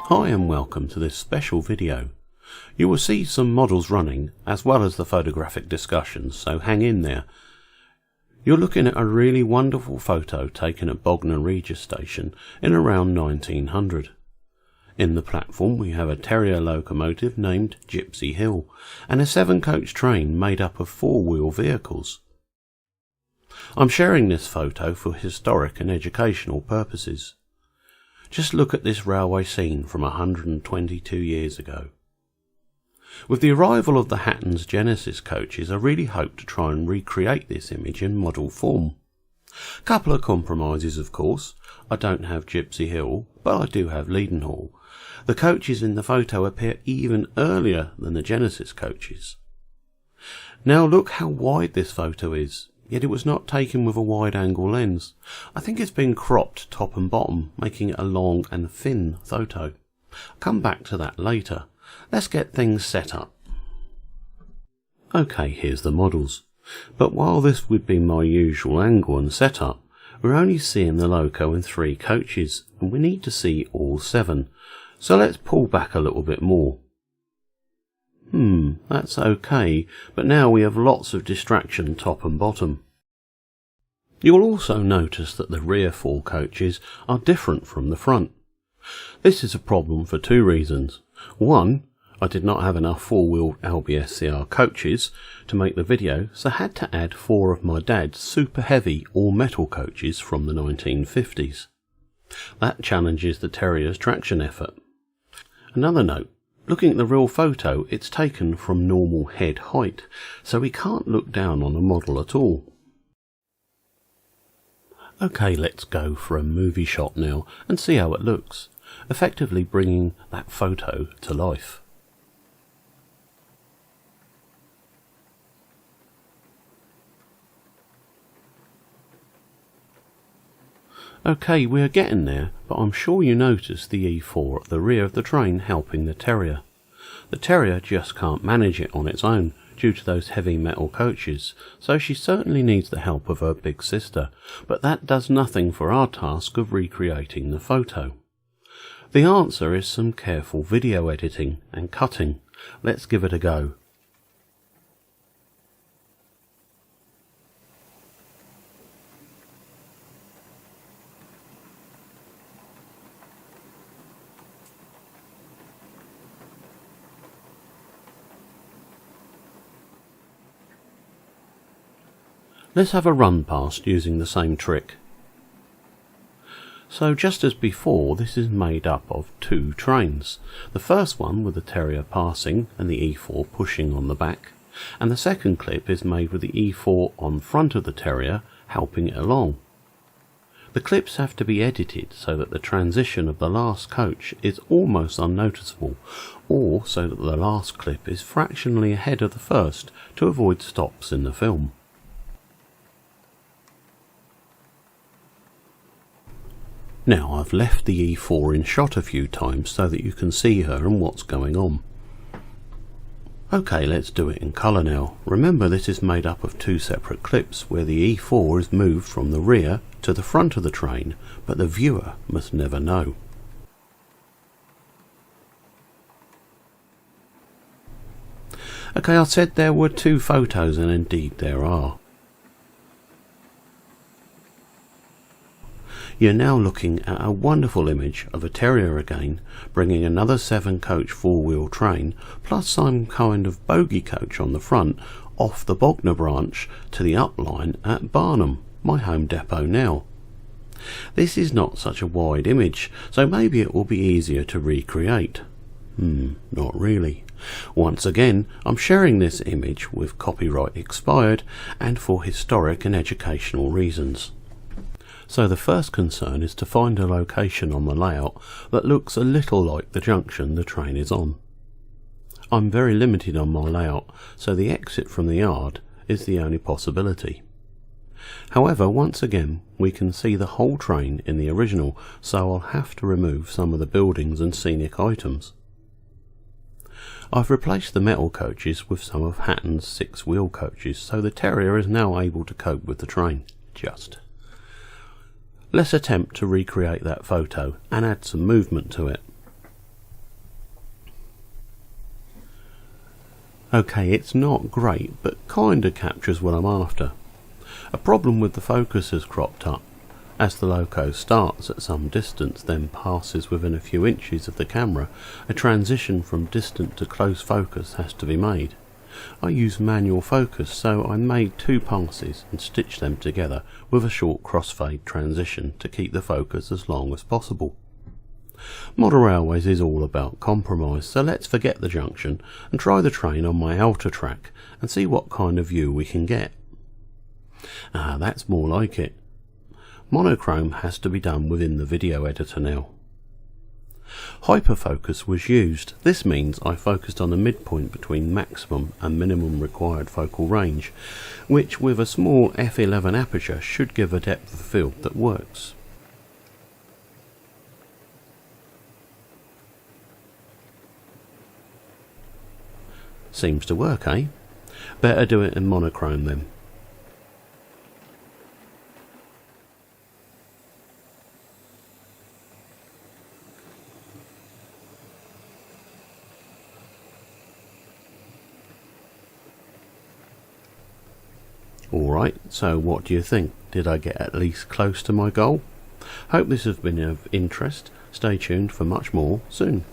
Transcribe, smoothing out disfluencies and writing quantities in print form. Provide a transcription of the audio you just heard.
Hi and welcome to this special video. You will see some models running as well as the photographic discussions, so hang in there. You're looking at a really wonderful photo taken at Bognor Regis station in around 1900. In the platform we have a Terrier locomotive named Gypsy Hill and a 7-coach train made up of 4-wheel vehicles. I'm sharing this photo for historic and educational purposes. Just look at this railway scene from 122 years ago. With the arrival of the Hatton's Genesis coaches, I really hope to try and recreate this image in model form. Couple of compromises, of course. I don't have Gypsy Hill, but I do have Leadenhall. The coaches in the photo appear even earlier than the Genesis coaches. Now look how wide this photo is. Yet it was not taken with a wide-angle lens. I think it's been cropped top and bottom, making it a long and thin photo. I'll come back to that later. Let's get things set up. Okay, here's the models. But while this would be my usual angle and setup, we're only seeing the loco in 3 coaches, and we need to see all 7. So let's pull back a little bit more. That's okay, but now we have lots of distraction top and bottom. You'll also notice that the rear 4 coaches are different from the front. This is a problem for 2 reasons. 1, I did not have enough 4-wheel LBSCR coaches to make the video, so I had to add 4 of my dad's super heavy all-metal coaches from the 1950s. That challenges the Terrier's traction effort. Another note. Looking at the real photo, it's taken from normal head height, so we can't look down on the model at all. Okay, let's go for a movie shot now and see how it looks, effectively bringing that photo to life. Okay, we are getting there, but I'm sure you noticed the E4 at the rear of the train helping the Terrier. The Terrier just can't manage it on its own due to those heavy metal coaches, so she certainly needs the help of her big sister, but that does nothing for our task of recreating the photo. The answer is some careful video editing and cutting. Let's give it a go. Let's have a run past using the same trick. So just as before, this is made up of 2 trains. The first one with the Terrier passing and the E4 pushing on the back, and the second clip is made with the E4 on front of the Terrier helping it along. The clips have to be edited so that the transition of the last coach is almost unnoticeable, or so that the last clip is fractionally ahead of the first to avoid stops in the film. Now I've left the E4 in shot a few times so that you can see her and what's going on. Okay, let's do it in colour now. Remember, this is made up of 2 separate clips where the E4 is moved from the rear to the front of the train, but the viewer must never know. Okay, I said there were 2 photos, and indeed there are. You're now looking at a wonderful image of a Terrier again, bringing another 7-coach 4-wheel train, plus some kind of bogie coach on the front, off the Bognor branch to the up line at Barnham, my home depot now. This is not such a wide image, so maybe it will be easier to recreate. Not really. Once again, I'm sharing this image with copyright expired and for historic and educational reasons. So the first concern is to find a location on the layout that looks a little like the junction the train is on. I'm very limited on my layout, so the exit from the yard is the only possibility. However, once again, we can see the whole train in the original, so I'll have to remove some of the buildings and scenic items. I've replaced the metal coaches with some of Hatton's 6-wheel coaches, so the Terrier is now able to cope with the train. Let's attempt to recreate that photo and add some movement to it. Okay, it's not great, but kinda captures what I'm after. A problem with the focus has cropped up. As the Loco starts at some distance, then passes within a few inches of the camera, a transition from distant to close focus has to be made. I use manual focus, so I made 2 passes and stitched them together with a short crossfade transition to keep the focus as long as possible. Model railways is all about compromise, so let's forget the junction and try the train on my outer track and see what kind of view we can get. Ah, that's more like it. Monochrome has to be done within the video editor now. Hyperfocus was used. This means I focused on the midpoint between maximum and minimum required focal range, which with a small f11 aperture should give a depth of field that works. Seems to work, eh? Better do it in monochrome then. Alright, so what do you think? Did I get at least close to my goal? Hope this has been of interest. Stay tuned for much more soon.